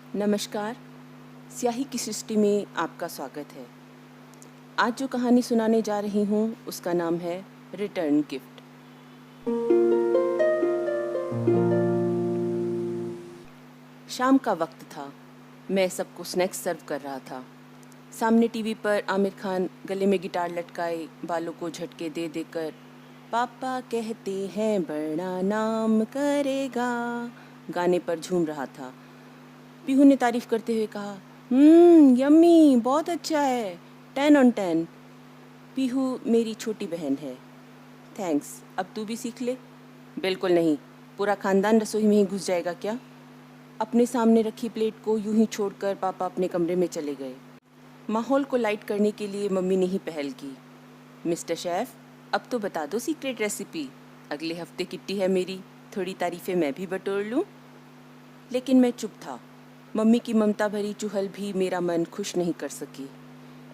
नमस्कार। स्याही की सृष्टि में आपका स्वागत है। आज जो कहानी सुनाने जा रही हूँ उसका नाम है रिटर्न गिफ्ट। शाम का वक्त था। मैं सबको स्नैक्स सर्व कर रहा था। सामने टीवी पर आमिर खान गले में गिटार लटकाए बालों को झटके दे देकर पापा कहते हैं बड़ा नाम करेगा गाने पर झूम रहा था। पीहू ने तारीफ करते हुए कहा, यम्मी, बहुत अच्छा है, 10 on 10। पीहू मेरी छोटी बहन है। थैंक्स, अब तू भी सीख ले। बिल्कुल नहीं, पूरा खानदान रसोई में ही घुस जाएगा क्या? अपने सामने रखी प्लेट को यूं ही छोड़कर पापा अपने कमरे में चले गए। माहौल को लाइट करने के लिए मम्मी ने ही पहल की। मिस्टर शेफ, अब तो बता दो सीक्रेट रेसिपी। अगले हफ्ते किट्टी है मेरी, थोड़ी तारीफें मैं भी बटोर लूं। लेकिन मैं चुप था। मम्मी की ममता भरी चुहल भी मेरा मन खुश नहीं कर सकी।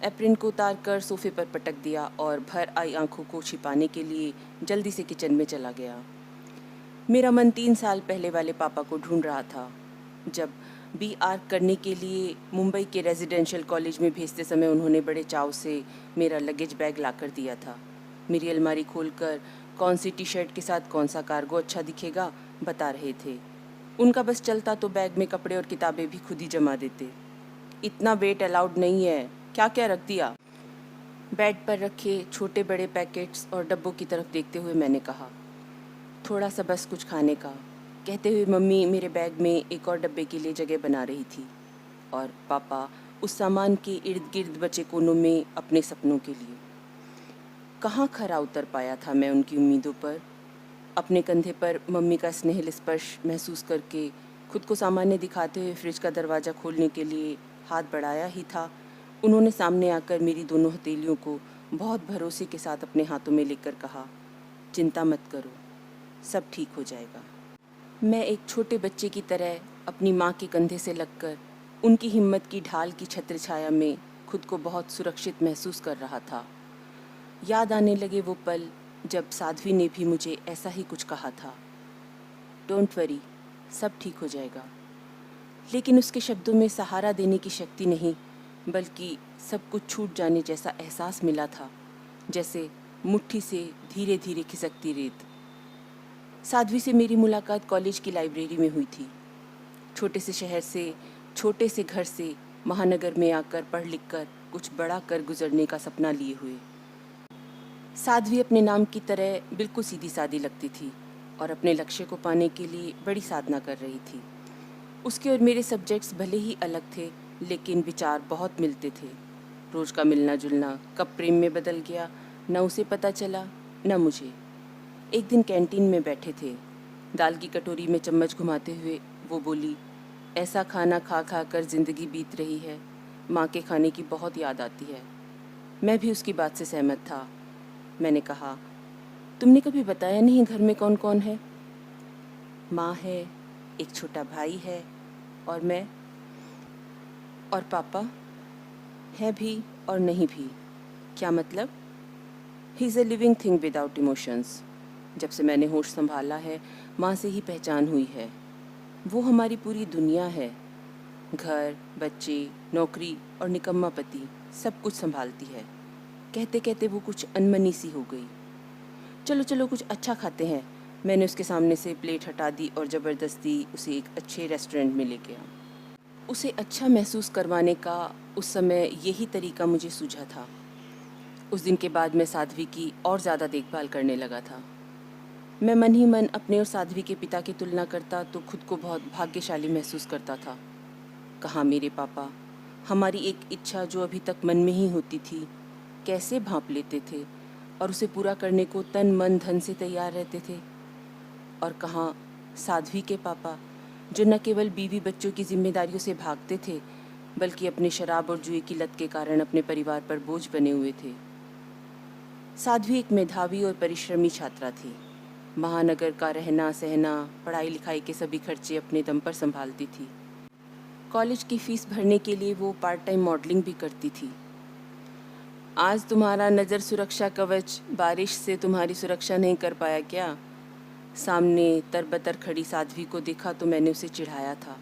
एप्रिन को उतार कर सोफे पर पटक दिया और भर आई आंखों को छिपाने के लिए जल्दी से किचन में चला गया। मेरा मन 3 साल पहले वाले पापा को ढूंढ रहा था, जब BArch करने के लिए मुंबई के रेजिडेंशियल कॉलेज में भेजते समय उन्होंने बड़े चाव से मेरा लगेज बैग लाकर दिया था। मेरी अलमारी खोलकर कौन सी टी शर्ट के साथ कौन सा कार्गो अच्छा दिखेगा बता रहे थे। उनका बस चलता तो बैग में कपड़े और किताबें भी खुद ही जमा देते। इतना वेट अलाउड नहीं है, क्या क्या रख दिया? बेड पर रखे छोटे बड़े पैकेट्स और डब्बों की तरफ देखते हुए मैंने कहा, थोड़ा सा बस कुछ खाने का। कहते हुए मम्मी मेरे बैग में एक और डब्बे के लिए जगह बना रही थी और पापा उस सामान के इर्द गिर्द बचे कोनों में अपने सपनों के लिए। कहाँ खरा उतर पाया था मैं उनकी उम्मीदों पर। अपने कंधे पर मम्मी का स्नेहिल स्पर्श महसूस करके खुद को सामान्य दिखाते हुए फ्रिज का दरवाज़ा खोलने के लिए हाथ बढ़ाया ही था, उन्होंने सामने आकर मेरी दोनों हथेलियों को बहुत भरोसे के साथ अपने हाथों में लेकर कहा, चिंता मत करो, सब ठीक हो जाएगा। मैं एक छोटे बच्चे की तरह अपनी माँ के कंधे से लगकर उनकी हिम्मत की ढाल की छत्र छाया में खुद को बहुत सुरक्षित महसूस कर रहा था। याद आने लगे वो पल जब साध्वी ने भी मुझे ऐसा ही कुछ कहा था, डोंट वरी, सब ठीक हो जाएगा। लेकिन उसके शब्दों में सहारा देने की शक्ति नहीं, बल्कि सब कुछ छूट जाने जैसा एहसास मिला था, जैसे मुट्ठी से धीरे धीरे खिसकती रेत। साध्वी से मेरी मुलाकात कॉलेज की लाइब्रेरी में हुई थी। छोटे से शहर से, छोटे से घर से महानगर में आकर पढ़ लिख कर कुछ बड़ा कर गुजरने का सपना लिए हुए। साध्वी अपने नाम की तरह बिल्कुल सीधी सादी लगती थी और अपने लक्ष्य को पाने के लिए बड़ी साधना कर रही थी। उसके और मेरे सब्जेक्ट्स भले ही अलग थे, लेकिन विचार बहुत मिलते थे। रोज का मिलना जुलना कब प्रेम में बदल गया, न उसे पता चला न मुझे। एक दिन कैंटीन में बैठे थे, दाल की कटोरी में चम्मच घुमाते हुए वो बोली, ऐसा खाना खा खा कर जिंदगी बीत रही है, माँ के खाने की बहुत याद आती है। मैं भी उसकी बात से सहमत था। मैंने कहा, तुमने कभी बताया नहीं घर में कौन कौन है? माँ है, एक छोटा भाई है और मैं, और पापा है भी और नहीं भी। क्या मतलब? He is a living thing without emotions. जब से मैंने होश संभाला है, माँ से ही पहचान हुई है। वो हमारी पूरी दुनिया है। घर, बच्चे, नौकरी और निकम्मा पति सब कुछ संभालती है। कहते कहते वो कुछ अनमनी सी हो गई। चलो चलो कुछ अच्छा खाते हैं। मैंने उसके सामने से प्लेट हटा दी और ज़बरदस्ती उसे एक अच्छे रेस्टोरेंट में ले गया। उसे अच्छा महसूस करवाने का उस समय यही तरीका मुझे सूझा था। उस दिन के बाद मैं साध्वी की और ज़्यादा देखभाल करने लगा था। मैं मन ही मन अपने और साध्वी के पिता की तुलना करता तो खुद को बहुत भाग्यशाली महसूस करता था। कहाँ मेरे पापा हमारी एक इच्छा जो अभी तक मन में ही होती थी कैसे भांप लेते थे और उसे पूरा करने को तन मन धन से तैयार रहते थे। और कहाँ साध्वी के पापा जो न केवल बीवी बच्चों की जिम्मेदारियों से भागते थे, बल्कि अपने शराब और जुए की लत के कारण अपने परिवार पर बोझ बने हुए थे। साध्वी एक मेधावी और परिश्रमी छात्रा थी। महानगर का रहना सहना, पढ़ाई लिखाई के सभी खर्चे अपने दम पर संभालती थी। कॉलेज की फीस भरने के लिए वो पार्ट टाइम मॉडलिंग भी करती थी। आज तुम्हारा नज़र सुरक्षा कवच बारिश से तुम्हारी सुरक्षा नहीं कर पाया क्या? सामने तरबतर खड़ी साध्वी को देखा तो मैंने उसे चिढ़ाया था।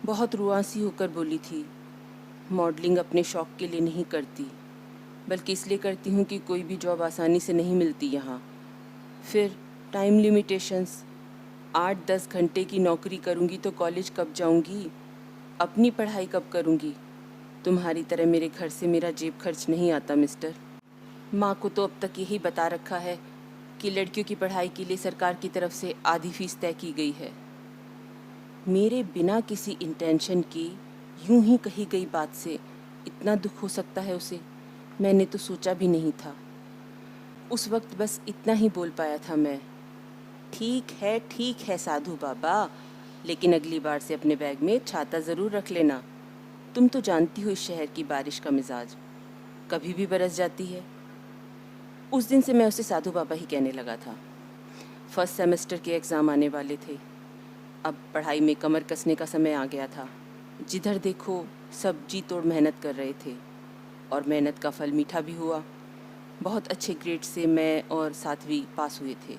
बहुत रुआसी होकर बोली थी, मॉडलिंग अपने शौक़ के लिए नहीं करती, बल्कि इसलिए करती हूँ कि कोई भी जॉब आसानी से नहीं मिलती यहाँ। फिर टाइम लिमिटेशंस, 8-10 घंटे की नौकरी करूँगी तो कॉलेज कब जाऊँगी, अपनी पढ़ाई कब करूँगी। तुम्हारी तरह मेरे घर से मेरा जेब खर्च नहीं आता मिस्टर। माँ को तो अब तक यही बता रखा है कि लड़कियों की पढ़ाई के लिए सरकार की तरफ से आधी फीस तय की गई है। मेरे बिना किसी इंटेंशन के यूं ही कही गई बात से इतना दुख हो सकता है उसे, मैंने तो सोचा भी नहीं था। उस वक्त बस इतना ही बोल पाया था मैं, ठीक है साधु बाबा, लेकिन अगली बार से अपने बैग में छाता ज़रूर रख लेना। तुम तो जानती हो इस शहर की बारिश का मिजाज, कभी भी बरस जाती है। उस दिन से मैं उसे साधु बाबा ही कहने लगा था। फर्स्ट सेमेस्टर के एग्ज़ाम आने वाले थे। अब पढ़ाई में कमर कसने का समय आ गया था। जिधर देखो सब जी तोड़ मेहनत कर रहे थे और मेहनत का फल मीठा भी हुआ। बहुत अच्छे ग्रेड से मैं और साध्वी पास हुए थे।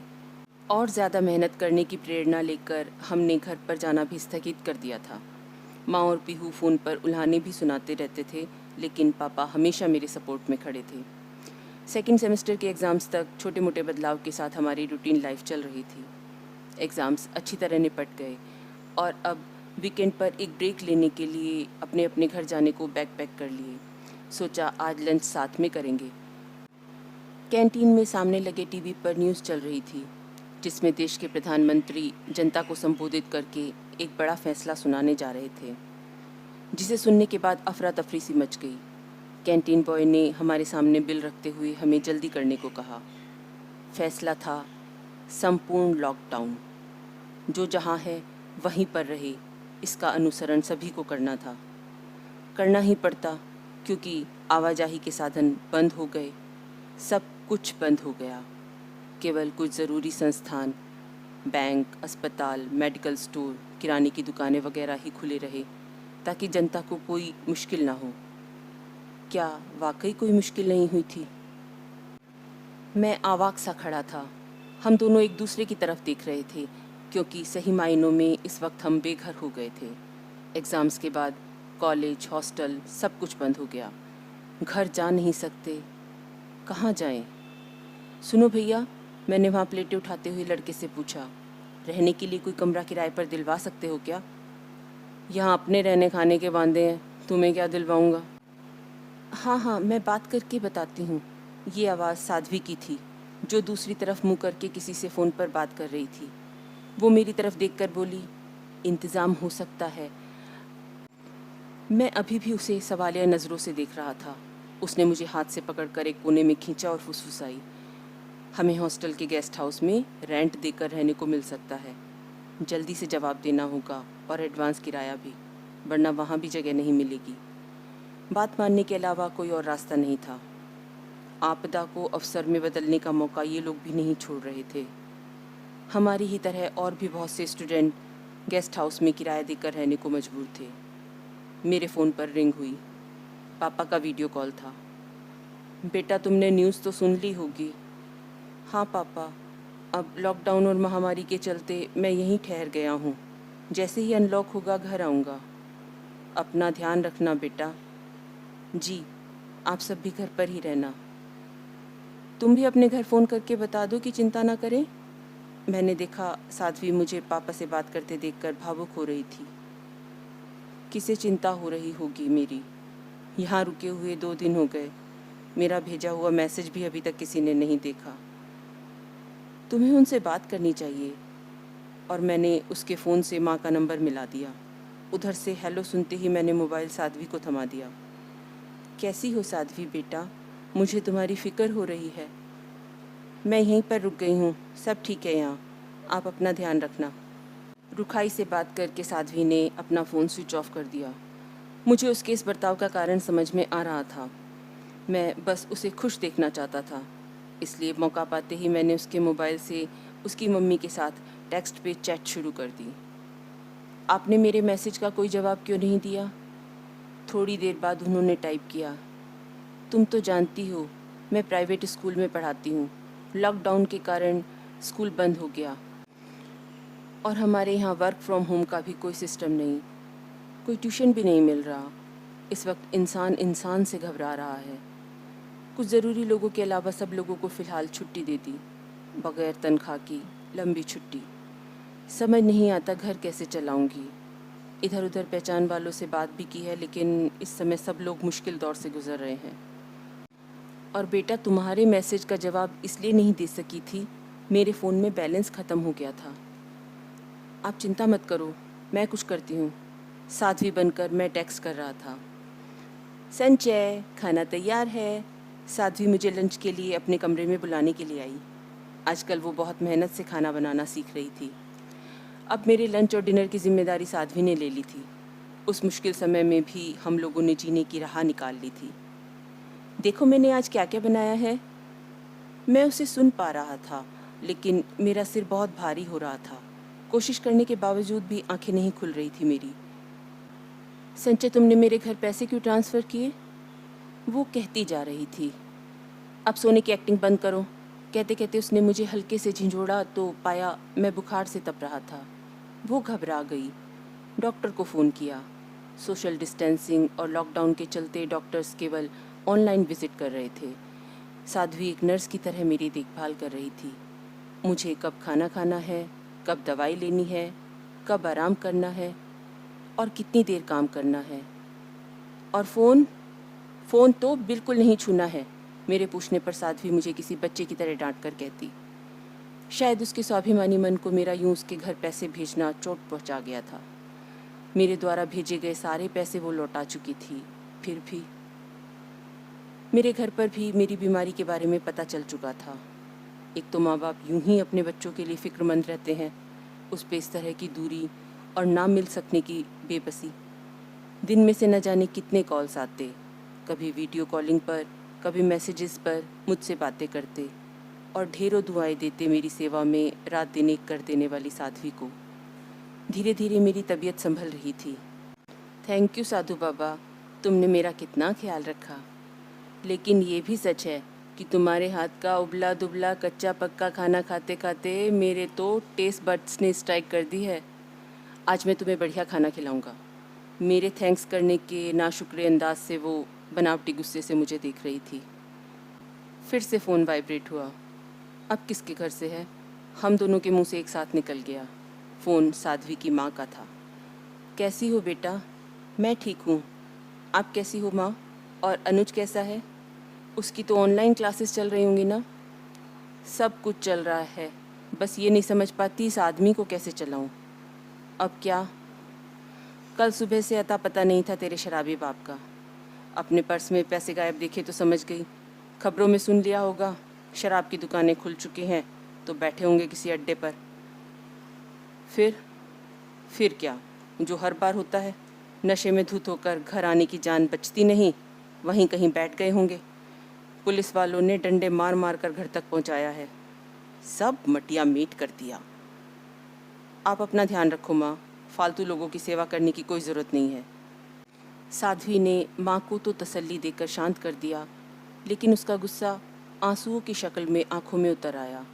और ज़्यादा मेहनत करने की प्रेरणा लेकर हमने घर पर जाना भी स्थगित कर दिया था। माँ और पीहू फ़ोन पर उल्हाने भी सुनाते रहते थे, लेकिन पापा हमेशा मेरे सपोर्ट में खड़े थे। सेकेंड सेमेस्टर के एग्ज़ाम्स तक छोटे मोटे बदलाव के साथ हमारी रूटीन लाइफ चल रही थी। एग्ज़ाम्स अच्छी तरह निपट गए और अब वीकेंड पर एक ब्रेक लेने के लिए अपने अपने घर जाने को बैग पैक कर लिए। सोचा आज लंच साथ में करेंगे। कैंटीन में सामने लगे टीवी पर न्यूज़ चल रही थी, जिसमें देश के प्रधानमंत्री जनता को संबोधित करके एक बड़ा फैसला सुनाने जा रहे थे, जिसे सुनने के बाद अफरा तफरी सी मच गई। कैंटीन बॉय ने हमारे सामने बिल रखते हुए हमें जल्दी करने को कहा। फैसला था संपूर्ण लॉकडाउन, जो जहाँ है वहीं पर रहे, इसका अनुसरण सभी को करना था। करना ही पड़ता क्योंकि आवाजाही के साधन बंद हो गए, सब कुछ बंद हो गया। केवल कुछ ज़रूरी संस्थान, बैंक, अस्पताल, मेडिकल स्टोर, किराने की दुकानें वगैरह ही खुले रहे, ताकि जनता को कोई मुश्किल ना हो। क्या वाकई कोई मुश्किल नहीं हुई थी? मैं आवाक सा खड़ा था। हम दोनों एक दूसरे की तरफ देख रहे थे, क्योंकि सही मायनों में इस वक्त हम बेघर हो गए थे। एग्ज़ाम्स के बाद कॉलेज, हॉस्टल सब कुछ बंद हो गया। घर जा नहीं सकते, कहाँ जाएं? सुनो भैया, मैंने वहाँ प्लेटें उठाते हुए लड़के से पूछा, रहने के लिए कोई कमरा किराए पर दिलवा सकते हो क्या? यहाँ अपने रहने खाने के वांदे हैं, तुम्हें क्या दिलवाऊँगा? हाँ, मैं बात करके बताती हूँ। ये आवाज़ साध्वी की थी, जो दूसरी तरफ मुँह करके किसी से फ़ोन पर बात कर रही थी। वो मेरी तरफ देखकर बोली, इंतज़ाम हो सकता है। मैं अभी भी उसे सवालिया नज़रों से देख रहा था। उसने मुझे हाथ से पकड़कर एक कोने में खींचा और फुसफुसाई, हमें हॉस्टल के गेस्ट हाउस में रेंट देकर रहने को मिल सकता है। जल्दी से जवाब देना होगा और एडवांस किराया भी, वरना वहाँ भी जगह नहीं मिलेगी। बात मानने के अलावा कोई और रास्ता नहीं था। आपदा को अवसर में बदलने का मौका ये लोग भी नहीं छोड़ रहे थे। हमारी ही तरह और भी बहुत से स्टूडेंट गेस्ट हाउस में किराया देकर रहने को मजबूर थे। मेरे फ़ोन पर रिंग हुई। पापा का वीडियो कॉल था। बेटा, तुमने न्यूज़ तो सुन ली होगी। हाँ पापा, अब लॉकडाउन और महामारी के चलते मैं यहीं ठहर गया हूँ। जैसे ही अनलॉक होगा घर आऊँगा। अपना ध्यान रखना बेटा। जी, आप सब भी घर पर ही रहना। तुम भी अपने घर फ़ोन करके बता दो कि चिंता ना करें। मैंने देखा साध्वी मुझे पापा से बात करते देखकर भावुक हो रही थी। किसे चिंता हो रही होगी मेरी? यहाँ रुके हुए 2 दिन हो गए। मेरा भेजा हुआ मैसेज भी अभी तक किसी ने नहीं देखा। तुम्हें उनसे बात करनी चाहिए। और मैंने उसके फ़ोन से माँ का नंबर मिला दिया। उधर से हेलो सुनते ही मैंने मोबाइल साध्वी को थमा दिया। कैसी हो साध्वी बेटा? मुझे तुम्हारी फ़िक्र हो रही है। मैं यहीं पर रुक गई हूँ, सब ठीक है यहाँ। आप अपना ध्यान रखना। रुखाई से बात करके साध्वी ने अपना फ़ोन स्विच ऑफ कर दिया। मुझे उसके इस बर्ताव का कारण समझ में आ रहा था। मैं बस उसे खुश देखना चाहता था, इसलिए मौका पाते ही मैंने उसके मोबाइल से उसकी मम्मी के साथ टेक्स्ट पे चैट शुरू कर दी। आपने मेरे मैसेज का कोई जवाब क्यों नहीं दिया? थोड़ी देर बाद उन्होंने टाइप किया, तुम तो जानती हो मैं प्राइवेट स्कूल में पढ़ाती हूँ। लॉकडाउन के कारण स्कूल बंद हो गया और हमारे यहाँ वर्क फ्रॉम होम का भी कोई सिस्टम नहीं। कोई ट्यूशन भी नहीं मिल रहा। इस वक्त इंसान इंसान से घबरा रहा है। कुछ ज़रूरी लोगों के अलावा सब लोगों को फ़िलहाल छुट्टी दे दी, बग़ैर तनख्वाह की लंबी छुट्टी। समझ नहीं आता घर कैसे चलाऊंगी। इधर उधर पहचान वालों से बात भी की है, लेकिन इस समय सब लोग मुश्किल दौर से गुज़र रहे हैं। और बेटा, तुम्हारे मैसेज का जवाब इसलिए नहीं दे सकी थी, मेरे फ़ोन में बैलेंस ख़त्म हो गया था। आप चिंता मत करो, मैं कुछ करती हूँ। साध्वी बनकर मैं टेक्स्ट कर रहा था। संचय, खाना तैयार है। साध्वी मुझे लंच के लिए अपने कमरे में बुलाने के लिए आई। आजकल वो बहुत मेहनत से खाना बनाना सीख रही थी। अब मेरे लंच और डिनर की जिम्मेदारी साध्वी ने ले ली थी। उस मुश्किल समय में भी हम लोगों ने जीने की राह निकाल ली थी। देखो मैंने आज क्या क्या बनाया है। मैं उसे सुन पा रहा था, लेकिन मेरा सिर बहुत भारी हो रहा था। कोशिश करने के बावजूद भी आंखें नहीं खुल रही थी मेरी। संचय, तुमने मेरे घर पैसे क्यों ट्रांसफ़र किए? वो कहती जा रही थी। अब सोने की एक्टिंग बंद करो। कहते कहते उसने मुझे हल्के से झिंझोड़ा तो पाया मैं बुखार से तप रहा था। वो घबरा गई। डॉक्टर को फ़ोन किया। सोशल डिस्टेंसिंग और लॉकडाउन के चलते डॉक्टर्स केवल ऑनलाइन विज़िट कर रहे थे। साध्वी एक नर्स की तरह मेरी देखभाल कर रही थी। मुझे कब खाना खाना है, कब दवाई लेनी है, कब आराम करना है और कितनी देर काम करना है। और फ़ोन तो बिल्कुल नहीं छूना है, मेरे पूछने पर साध्वी मुझे किसी बच्चे की तरह डांट कर कहती। शायद उसके स्वाभिमानी मन को मेरा यूं उसके घर पैसे भेजना चोट पहुंचा गया था। मेरे द्वारा भेजे गए सारे पैसे वो लौटा चुकी थी। फिर भी मेरे घर पर भी मेरी बीमारी के बारे में पता चल चुका था। एक तो माँ बाप यूं ही अपने बच्चों के लिए फ़िक्रमंद रहते हैं, उस पे इस तरह की दूरी और ना मिल सकने की बेबसी। दिन में से न जाने कितने कॉल्स आते, कभी वीडियो कॉलिंग पर, कभी मैसेजेस पर मुझसे बातें करते और ढेरों दुआएं देते मेरी सेवा में रात दिन एक कर देने वाली साध्वी को। धीरे धीरे मेरी तबीयत संभल रही थी। थैंक यू साधु बाबा, तुमने मेरा कितना ख्याल रखा। लेकिन ये भी सच है कि तुम्हारे हाथ का उबला दुबला कच्चा पक्का खाना खाते खाते मेरे तो टेस्ट बड्स ने स्ट्राइक कर दी है। आज मैं तुम्हें बढ़िया खाना खिलाऊंगा। मेरे थैंक्स करने के नाशुक्रे अंदाज से वो बनावटी गुस्से से मुझे देख रही थी। फिर से फ़ोन वाइब्रेट हुआ। अब किसके घर से है? हम दोनों के मुंह से एक साथ निकल गया। फ़ोन साध्वी की माँ का था। कैसी हो बेटा? मैं ठीक हूँ। आप कैसी हो माँ? और अनुज कैसा है? उसकी तो ऑनलाइन क्लासेस चल रही होंगी ना? सब कुछ चल रहा है, बस ये नहीं समझ पाती इस आदमी को कैसे चलाऊं। अब क्या? कल सुबह से अता पता नहीं था तेरे शराबी बाप का। अपने पर्स में पैसे गायब देखे तो समझ गई। खबरों में सुन लिया होगा, शराब की दुकानें खुल चुकी हैं तो बैठे होंगे किसी अड्डे पर। फिर क्या? जो हर बार होता है, नशे में धुत होकर घर आने की जान बचती नहीं, वहीं कहीं बैठ गए होंगे। पुलिस वालों ने डंडे मार मार कर घर तक पहुंचाया है। सब मटिया मीट कर दिया। आप अपना ध्यान रखो माँ, फालतू लोगों की सेवा करने की कोई ज़रूरत नहीं है। साध्वी ने माँ को तो तसल्ली देकर शांत कर दिया, लेकिन उसका गुस्सा आंसुओं की शक्ल में आंखों में उतर आया।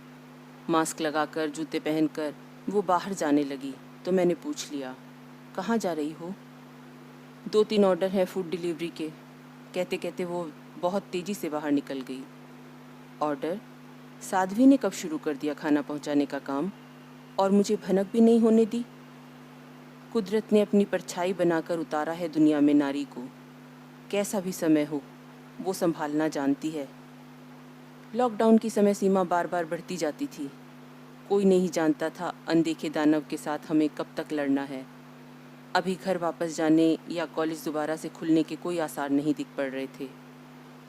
मास्क लगाकर, जूते पहनकर वो बाहर जाने लगी तो मैंने पूछ लिया, कहाँ जा रही हो? 2-3 ऑर्डर हैं फूड डिलीवरी के। कहते कहते वो बहुत तेज़ी से बाहर निकल गई। ऑर्डर? साध्वी ने कब शुरू कर दिया खाना पहुंचाने का काम, और मुझे भनक भी नहीं होने दी। कुदरत ने अपनी परछाई बनाकर उतारा है दुनिया में नारी को। कैसा भी समय हो, वो संभालना जानती है। लॉकडाउन की समय सीमा बार बार बढ़ती जाती थी। कोई नहीं जानता था अनदेखे दानव के साथ हमें कब तक लड़ना है। अभी घर वापस जाने या कॉलेज दोबारा से खुलने के कोई आसार नहीं दिख पड़ रहे थे।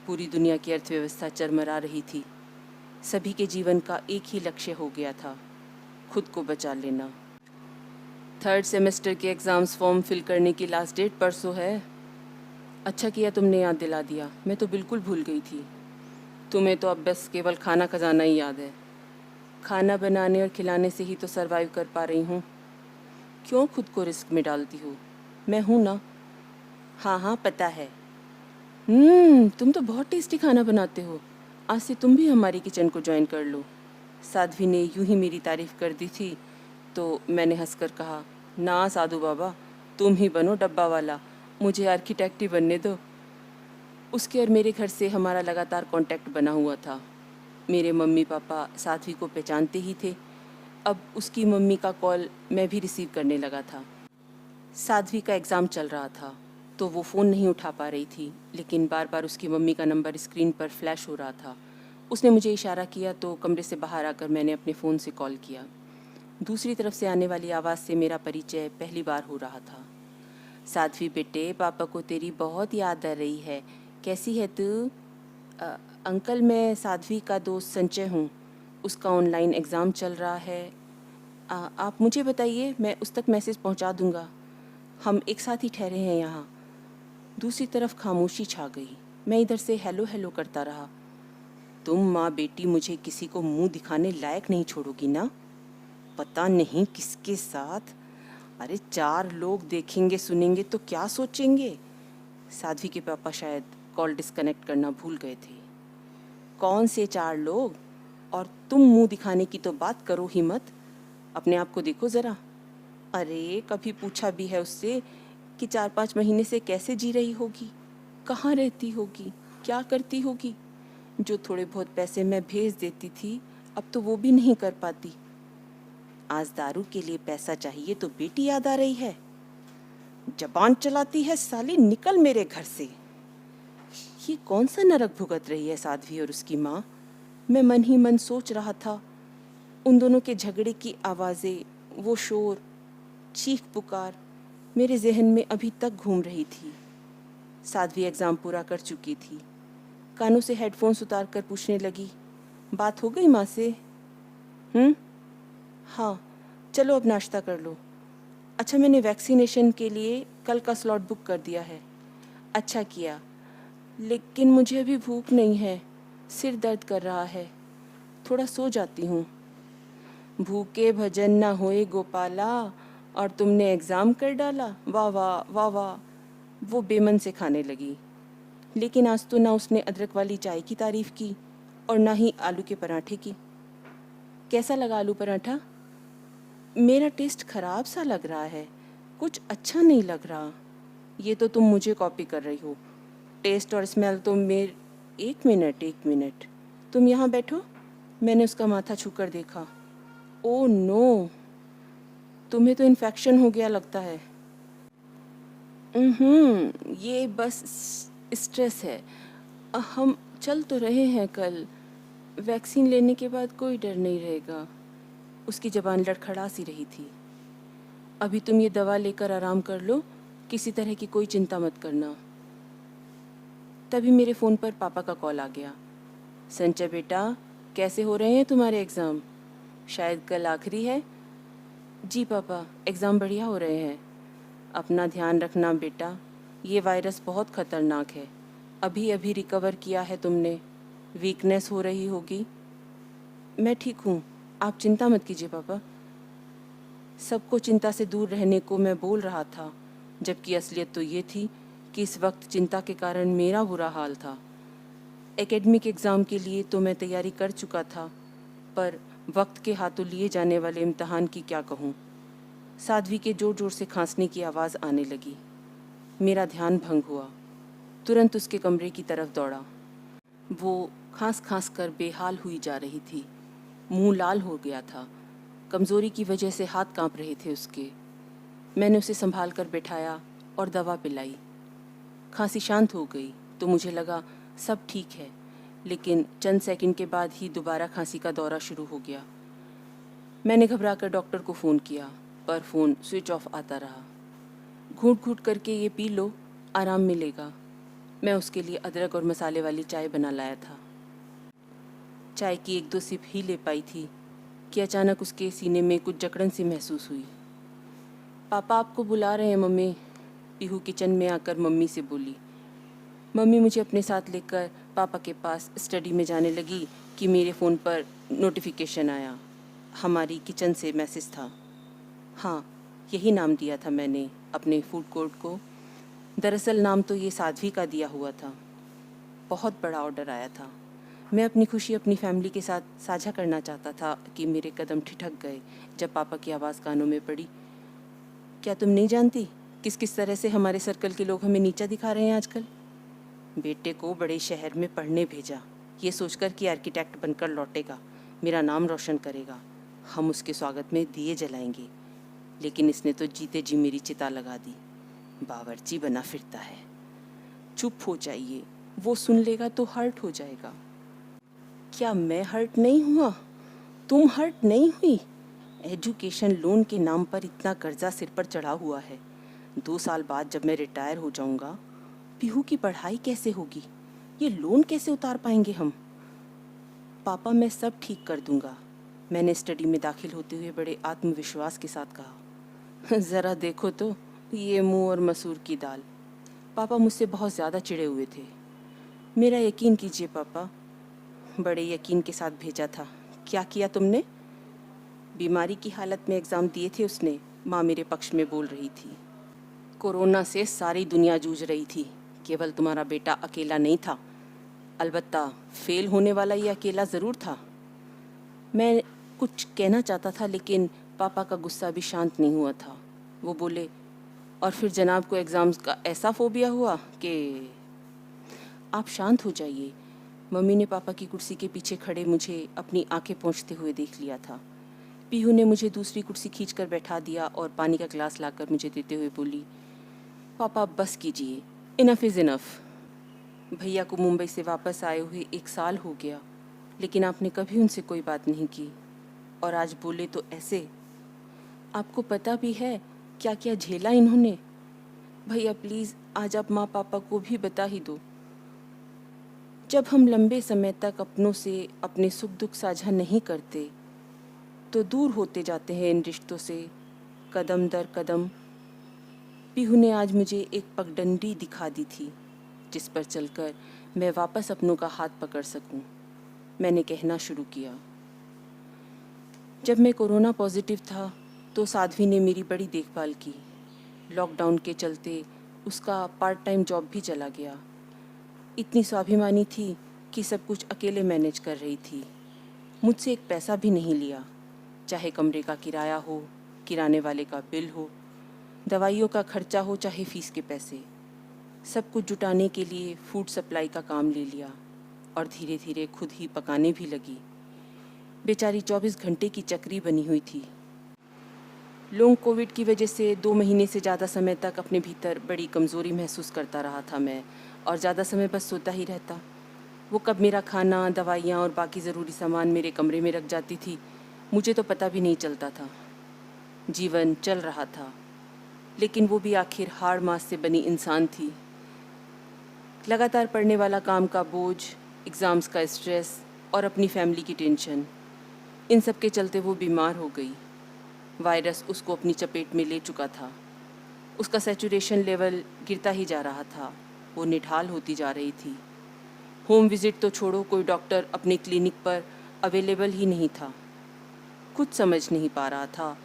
पूरी दुनिया की अर्थव्यवस्था चरमरा रही थी। सभी के जीवन का एक ही लक्ष्य हो गया था, खुद को बचा लेना। 3rd सेमेस्टर के एग्ज़ाम्स फॉर्म फिल करने की लास्ट डेट परसों है। अच्छा किया तुमने याद दिला दिया, मैं तो बिल्कुल भूल गई थी। तुम्हें तो अब बस केवल खाना खजाना ही याद है। खाना बनाने और खिलाने से ही तो सरवाइव कर पा रही हूँ। क्यों खुद को रिस्क में डालती हो? मैं हूँ ना। हाँ हाँ पता है। तुम तो बहुत टेस्टी खाना बनाते हो। आज से तुम भी हमारी किचन को ज्वाइन कर लो। साध्वी ने यूं ही मेरी तारीफ़ कर दी थी तो मैंने हंसकर कहा, ना साधु बाबा, तुम ही बनो डब्बा वाला, मुझे आर्किटेक्ट ही बनने दो। उसके और मेरे घर से हमारा लगातार कांटेक्ट बना हुआ था। मेरे मम्मी पापा साध्वी को पहचानते ही थे। अब उसकी मम्मी का कॉल मैं भी रिसीव करने लगा था। साध्वी का एग्ज़ाम चल रहा था तो वो फ़ोन नहीं उठा पा रही थी, लेकिन बार बार उसकी मम्मी का नंबर स्क्रीन पर फ्लैश हो रहा था। उसने मुझे इशारा किया तो कमरे से बाहर आकर मैंने अपने फ़ोन से कॉल किया। दूसरी तरफ से आने वाली आवाज़ से मेरा परिचय पहली बार हो रहा था। साध्वी बेटे, पापा को तेरी बहुत याद आ रही है, कैसी है तू? अंकल, मैं साध्वी का दोस्त संजय हूँ। उसका ऑनलाइन एग्ज़ाम चल रहा है। आप मुझे बताइए, मैं उस तक मैसेज पहुँचा दूँगा। हम एक साथ ही ठहरे हैं यहाँ। दूसरी तरफ खामोशी छा गई। मैं इधर से हेलो हेलो करता रहा। तुम माँ बेटी मुझे किसी को मुंह दिखाने लायक नहीं छोड़ोगी ना? पता नहीं किसके साथ। अरे 4 लोग देखेंगे सुनेंगे तो क्या सोचेंगे? साध्वी के पापा शायद कॉल डिस्कनेक्ट करना भूल गए थे। कौन से 4 लोग? और तुम मुंह दिखाने की तो बात करो ही मत। अपने आप को देखो ज़रा। अरे कभी पूछा भी है उससे कि 4-5 महीने से कैसे जी रही होगी, कहाँ रहती होगी, क्या करती होगी? जो थोड़े बहुत पैसे मैं भेज देती थी, अब तो वो भी नहीं कर पाती। आज दारू के लिए पैसा चाहिए तो बेटी याद आ रही है। जबान चलाती है साली, निकल मेरे घर से। ये कौन सा नरक भुगत रही है साध्वी और उसकी माँ? मैं मन ही मन सोच रहा था। उन दोनों के झगड़े की आवाज़ें, वो शोर, चीख पुकार मेरे जहन में अभी तक घूम रही थी। साध्वी एग्ज़ाम पूरा कर चुकी थी। कानों से हेडफोन्स उतार कर पूछने लगी, बात हो गई माँ से? हाँ, चलो अब नाश्ता कर लो। अच्छा, मैंने वैक्सीनेशन के लिए कल का स्लॉट बुक कर दिया है। अच्छा किया, लेकिन मुझे अभी भूख नहीं है, सिर दर्द कर रहा है, थोड़ा सो जाती हूँ। भूखे भजन ना होए गोपाला, और तुमने एग्ज़ाम कर डाला, वाह वाह वाह वाह। वो बेमन से खाने लगी, लेकिन आज तो ना उसने अदरक वाली चाय की तारीफ़ की और ना ही आलू के पराठे की। कैसा लगा आलू पराठा? मेरा टेस्ट खराब सा लग रहा है, कुछ अच्छा नहीं लग रहा। ये तो तुम मुझे कॉपी कर रही हो। टेस्ट और स्मेल तो मेरे। एक मिनट, तुम यहाँ बैठो। मैंने उसका माथा छूकर देखा। ओह नो, तुम्हें तो इन्फेक्शन हो गया लगता है। ये बस स्ट्रेस है। हम चल तो रहे हैं कल। वैक्सीन लेने के बाद कोई डर नहीं रहेगा। उसकी ज़बान लड़खड़ा सी रही थी। अभी तुम ये दवा लेकर आराम कर लो, किसी तरह की कोई चिंता मत करना। तभी मेरे फ़ोन पर पापा का कॉल आ गया। संजय बेटा, कैसे हो रहे हैं तुम्हारे एग्ज़ाम? शायद कल आखिरी है। जी पापा, एग्ज़ाम बढ़िया हो रहे हैं। अपना ध्यान रखना बेटा, ये वायरस बहुत ख़तरनाक है। अभी अभी रिकवर किया है तुमने, वीकनेस हो रही होगी। मैं ठीक हूँ, आप चिंता मत कीजिए पापा। सबको चिंता से दूर रहने को मैं बोल रहा था, जबकि असलियत तो ये थी कि इस वक्त चिंता के कारण मेरा बुरा हाल था। एकेडमिक एग्ज़ाम के लिए तो मैं तैयारी कर चुका था, पर वक्त के हाथों लिए जाने वाले इम्तहान की क्या कहूँ। साध्वी के ज़ोर ज़ोर से खांसने की आवाज़ आने लगी। मेरा ध्यान भंग हुआ। तुरंत उसके कमरे की तरफ दौड़ा। वो खांस खांस कर बेहाल हुई जा रही थी। मुंह लाल हो गया था। कमज़ोरी की वजह से हाथ कांप रहे थे उसके। मैंने उसे संभाल कर बैठाया और दवा पिलाई। खांसी शांत हो गई तो मुझे लगा सब ठीक है, लेकिन चंद सेकंड के बाद ही दोबारा खांसी का दौरा शुरू हो गया। मैंने घबराकर डॉक्टर को फ़ोन किया, पर फ़ोन स्विच ऑफ आता रहा। घूंट घूंट करके ये पी लो, आराम मिलेगा। मैं उसके लिए अदरक और मसाले वाली चाय बना लाया था। चाय की 1-2 सिप ही ले पाई थी कि अचानक उसके सीने में कुछ जकड़न सी महसूस हुई। पापा आपको बुला रहे हैं मम्मी, पीहू किचन में आकर मम्मी से बोली। मम्मी मुझे अपने साथ लेकर पापा के पास स्टडी में जाने लगी कि मेरे फ़ोन पर नोटिफिकेशन आया। हमारी किचन से मैसेज था। हाँ, यही नाम दिया था मैंने अपने फूड कोर्ट को। दरअसल नाम तो ये साध्वी का दिया हुआ था। बहुत बड़ा ऑर्डर आया था। मैं अपनी खुशी अपनी फैमिली के साथ साझा करना चाहता था कि मेरे कदम ठिठक गए जब पापा की आवाज़ कानों में पड़ी। क्या तुम नहीं जानती? किस किस तरह से हमारे सर्कल के लोग हमें नीचा दिखा रहे हैं आजकल। बेटे को बड़े शहर में पढ़ने भेजा, ये सोचकर कि आर्किटेक्ट बनकर लौटेगा, मेरा नाम रोशन करेगा, हम उसके स्वागत में दिए जलाएंगे। लेकिन इसने तो जीते जी मेरी चिता लगा दी। बावर्ची बना फिरता है। चुप हो जाइए, वो सुन लेगा तो हर्ट हो जाएगा। क्या मैं हर्ट नहीं हुआ? तुम हर्ट नहीं हुई? एजुकेशन लोन के नाम पर इतना कर्जा सिर पर चढ़ा हुआ है। 2 साल बाद जब मैं रिटायर हो जाऊंगा, पीहू की पढ़ाई कैसे होगी? ये लोन कैसे उतार पाएंगे हम? पापा, मैं सब ठीक कर दूंगा, मैंने स्टडी में दाखिल होते हुए बड़े आत्मविश्वास के साथ कहा। ज़रा देखो तो, ये मुंह और मसूर की दाल। पापा मुझसे बहुत ज़्यादा चिढ़े हुए थे। मेरा यकीन कीजिए पापा, बड़े यकीन के साथ भेजा था। क्या किया तुमने? बीमारी की हालत में एग्ज़ाम दिए थे उसने, माँ मेरे पक्ष में बोल रही थी। कोरोना से सारी दुनिया जूझ रही थी, केवल तुम्हारा बेटा अकेला नहीं था। अलबत्ता फेल होने वाला ये अकेला ज़रूर था। मैं कुछ कहना चाहता था, लेकिन पापा का गुस्सा भी शांत नहीं हुआ था। वो बोले, और फिर जनाब को एग्ज़ाम्स का ऐसा फोबिया हुआ कि। आप शांत हो जाइए। मम्मी ने पापा की कुर्सी के पीछे खड़े मुझे अपनी आंखें पोंछते हुए देख लिया था। पीहू ने मुझे दूसरी कुर्सी खींचकर बैठा दिया और पानी का ग्लास लाकर मुझे देते हुए बोली, पापा बस कीजिए, इनफ इज़ इनफ। भैया को मुंबई से वापस आए हुए 1 साल हो गया, लेकिन आपने कभी उनसे कोई बात नहीं की, और आज बोले तो ऐसे। आपको पता भी है क्या क्या झेला इन्होंने। भैया प्लीज़, आज आप माँ पापा को भी बता ही दो। जब हम लंबे समय तक अपनों से अपने सुख दुख साझा नहीं करते, तो दूर होते जाते हैं इन रिश्तों से, कदम दर कदम। पीहू ने आज मुझे एक पगडंडी दिखा दी थी, जिस पर चलकर मैं वापस अपनों का हाथ पकड़ सकूं। मैंने कहना शुरू किया। जब मैं कोरोना पॉजिटिव था, तो साध्वी ने मेरी बड़ी देखभाल की। लॉकडाउन के चलते उसका पार्ट टाइम जॉब भी चला गया। इतनी स्वाभिमानी थी कि सब कुछ अकेले मैनेज कर रही थी। मुझसे एक पैसा भी नहीं लिया, चाहे कमरे का किराया हो, किराने वाले का बिल हो, दवाइयों का खर्चा हो, चाहे फीस के पैसे। सब कुछ जुटाने के लिए फूड सप्लाई का काम ले लिया और धीरे धीरे खुद ही पकाने भी लगी। बेचारी 24 घंटे की चक्री बनी हुई थी। लॉन्ग कोविड की वजह से 2 महीने से ज़्यादा समय तक अपने भीतर बड़ी कमज़ोरी महसूस करता रहा था मैं, और ज़्यादा समय बस सोता ही रहता। वो कब मेरा खाना, दवाइयाँ और बाकी ज़रूरी सामान मेरे कमरे में रख जाती थी, मुझे तो पता भी नहीं चलता था। जीवन चल रहा था, लेकिन वो भी आखिर हाड़ मास से बनी इंसान थी। लगातार पढ़ने वाला काम का बोझ, एग्ज़ाम्स का स्ट्रेस और अपनी फैमिली की टेंशन, इन सब के चलते वो बीमार हो गई। वायरस उसको अपनी चपेट में ले चुका था। उसका सैचुरेशन लेवल गिरता ही जा रहा था। वो निढाल होती जा रही थी। होम विज़िट तो छोड़ो, कोई डॉक्टर अपने क्लिनिक पर अवेलेबल ही नहीं था। कुछ समझ नहीं पा रहा था।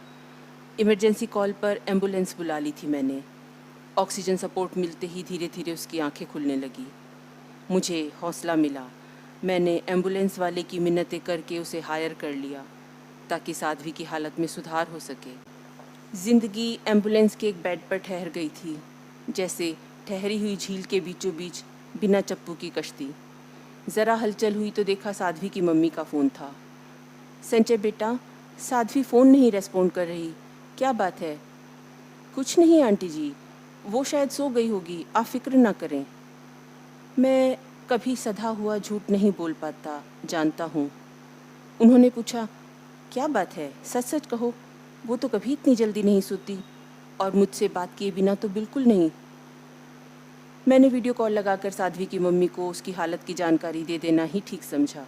इमरजेंसी कॉल पर एम्बुलेंस बुला ली थी मैंने। ऑक्सीजन सपोर्ट मिलते ही धीरे धीरे उसकी आंखें खुलने लगी। मुझे हौसला मिला। मैंने एम्बुलेंस वाले की मिन्नतें करके उसे हायर कर लिया, ताकि साध्वी की हालत में सुधार हो सके। ज़िंदगी एम्बुलेंस के एक बेड पर ठहर गई थी, जैसे ठहरी हुई झील के बीचों बीच बिना चप्पू की कश्ती। ज़रा हलचल हुई तो देखा साध्वी की मम्मी का फ़ोन था। संजय बेटा, साध्वी फ़ोन नहीं रेस्पॉन्ड कर रही, क्या बात है? कुछ नहीं आंटी जी, वो शायद सो गई होगी, आप फिक्र ना करें। मैं कभी सधा हुआ झूठ नहीं बोल पाता, जानता हूँ। उन्होंने पूछा, क्या बात है, सच सच कहो। वो तो कभी इतनी जल्दी नहीं सोती, और मुझसे बात किए बिना तो बिल्कुल नहीं। मैंने वीडियो कॉल लगाकर साध्वी की मम्मी को उसकी हालत की जानकारी दे देना ही ठीक समझा।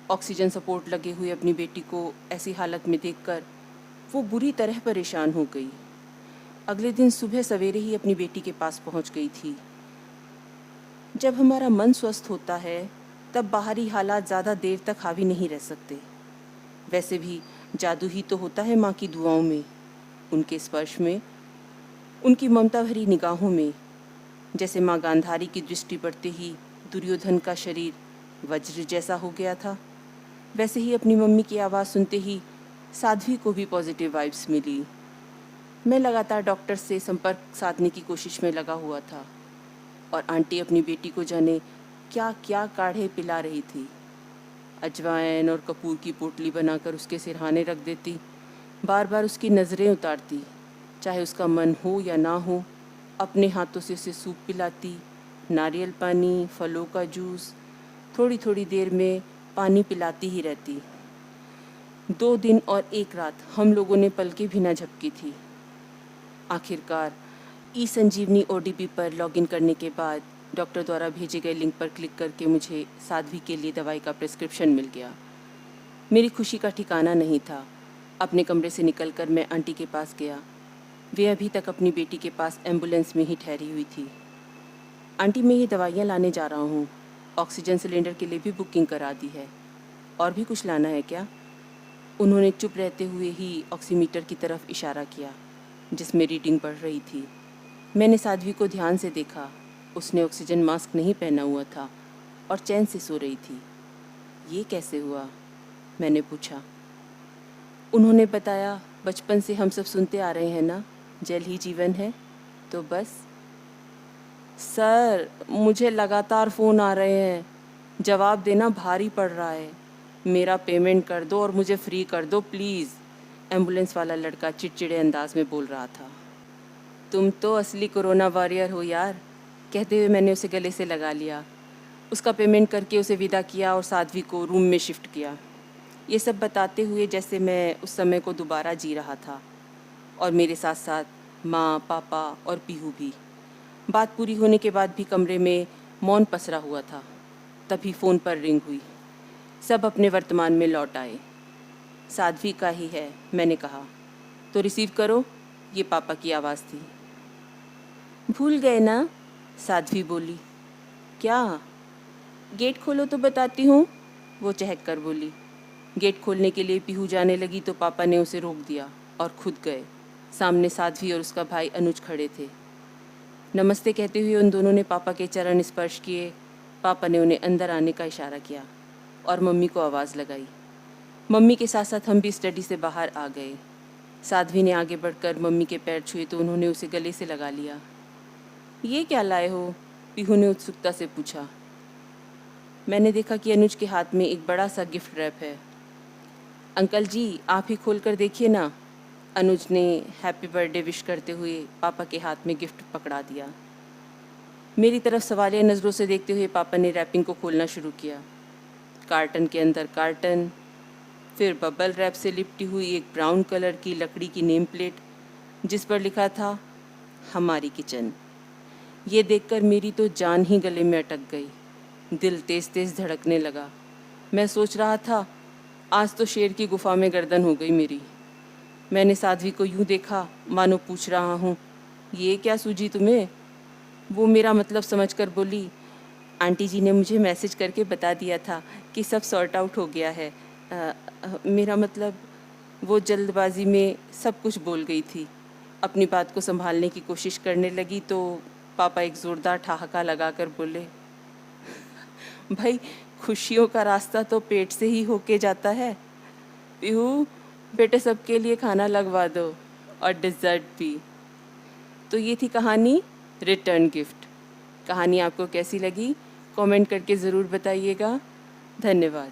ऑक्सीजन सपोर्ट लगे हुए अपनी बेटी को ऐसी हालत में देखकर वो बुरी तरह परेशान हो गई। अगले दिन सुबह सवेरे ही अपनी बेटी के पास पहुंच गई थी। जब हमारा मन स्वस्थ होता है, तब बाहरी हालात ज़्यादा देर तक हावी नहीं रह सकते। वैसे भी जादू ही तो होता है माँ की दुआओं में, उनके स्पर्श में, उनकी ममता भरी निगाहों में। जैसे माँ गांधारी की दृष्टि पड़ते ही दुर्योधन का शरीर वज्र जैसा हो गया था, वैसे ही अपनी मम्मी की आवाज़ सुनते ही साध्वी को भी पॉजिटिव वाइब्स मिली। मैं लगातार डॉक्टर से संपर्क साधने की कोशिश में लगा हुआ था और आंटी अपनी बेटी को जाने क्या क्या काढ़े पिला रही थी। अजवाइन और कपूर की पोटली बनाकर उसके सिरहाने रख देती, बार बार उसकी नज़रें उतारती, चाहे उसका मन हो या ना हो। अपने हाथों से उसे सूप पिलाती, नारियल पानी, फलों का जूस, थोड़ी थोड़ी देर में पानी पिलाती ही रहती। 2 दिन और 1 रात हम लोगों ने पलकें भी ना झपकी थी। आखिरकार ई संजीवनी ओडीपी पर लॉगिन करने के बाद डॉक्टर द्वारा भेजे गए लिंक पर क्लिक करके मुझे साध्वी के लिए दवाई का प्रिस्क्रिप्शन मिल गया। मेरी खुशी का ठिकाना नहीं था। अपने कमरे से निकलकर मैं आंटी के पास गया। वे अभी तक अपनी बेटी के पास एम्बुलेंस में ही ठहरी हुई थी। आंटी, मैं ये दवाइयाँ लाने जा रहा हूँ। ऑक्सीजन सिलेंडर के लिए भी बुकिंग करा दी है। और भी कुछ लाना है क्या? उन्होंने चुप रहते हुए ही ऑक्सीमीटर की तरफ इशारा किया जिसमें रीडिंग बढ़ रही थी। मैंने साध्वी को ध्यान से देखा। उसने ऑक्सीजन मास्क नहीं पहना हुआ था और चैन से सो रही थी। ये कैसे हुआ? मैंने पूछा। उन्होंने बताया, बचपन से हम सब सुनते आ रहे हैं ना, जल ही जीवन है, तो बस। सर, मुझे लगातार फ़ोन आ रहे हैं, जवाब देना भारी पड़ रहा है। मेरा पेमेंट कर दो और मुझे फ्री कर दो प्लीज़, एम्बुलेंस वाला लड़का चिड़चिड़े अंदाज में बोल रहा था। तुम तो असली कोरोना वॉरियर हो यार, कहते हुए मैंने उसे गले से लगा लिया। उसका पेमेंट करके उसे विदा किया और साध्वी को रूम में शिफ्ट किया। ये सब बताते हुए जैसे मैं उस समय को दोबारा जी रहा था, और मेरे साथ साथ माँ, पापा और पीहू भी। बात पूरी होने के बाद भी कमरे में मौन पसरा हुआ था। तभी फ़ोन पर रिंग हुई। सब अपने वर्तमान में लौट आए। साध्वी का ही है, मैंने कहा। तो रिसीव करो, ये पापा की आवाज़ थी। भूल गए ना? साध्वी बोली। क्या? गेट खोलो तो बताती हूँ, वो चहक कर बोली। गेट खोलने के लिए पीहू जाने लगी तो पापा ने उसे रोक दिया और खुद गए। सामने साध्वी और उसका भाई अनुज खड़े थे। नमस्ते कहते हुए उन दोनों ने पापा के चरण स्पर्श किए। पापा ने उन्हें अंदर आने का इशारा किया और मम्मी को आवाज़ लगाई। मम्मी के साथ साथ हम भी स्टडी से बाहर आ गए। साध्वी ने आगे बढ़कर मम्मी के पैर छुए तो उन्होंने उसे गले से लगा लिया। ये क्या लाए हो? पीहू ने उत्सुकता से पूछा। मैंने देखा कि अनुज के हाथ में एक बड़ा सा गिफ्ट रैप है। अंकल जी, आप ही खोल कर देखिए ना। अनुज ने हैप्पी बर्थडे विश करते हुए पापा के हाथ में गिफ्ट पकड़ा दिया। मेरी तरफ सवालिया नज़रों से देखते हुए पापा ने रैपिंग को खोलना शुरू किया। कार्टन के अंदर कार्टन, फिर बबल रैप से लिपटी हुई एक ब्राउन कलर की लकड़ी की नेम प्लेट जिस पर लिखा था हमारी किचन। ये देखकर मेरी तो जान ही गले में अटक गई। दिल तेज़ तेज़ धड़कने लगा। मैं सोच रहा था, आज तो शेर की गुफा में गर्दन हो गई मेरी। मैंने साध्वी को यूं देखा मानो पूछ रहा हूँ, ये क्या सूझी तुम्हें? वो मेरा मतलब समझकर बोली, आंटी जी ने मुझे मैसेज करके बता दिया था कि सब सॉर्ट आउट हो गया है। मेरा मतलब। वो जल्दबाजी में सब कुछ बोल गई थी। अपनी बात को संभालने की कोशिश करने लगी तो पापा एक ज़ोरदार ठहाका लगाकर बोले, भाई, खुशियों का रास्ता तो पेट से ही होके जाता है। पीहू, बेटे सबके लिए खाना लगवा दो और डिज़र्ट भी। तो ये थी कहानी रिटर्न गिफ्ट। कहानी आपको कैसी लगी? कमेंट करके ज़रूर बताइएगा। धन्यवाद।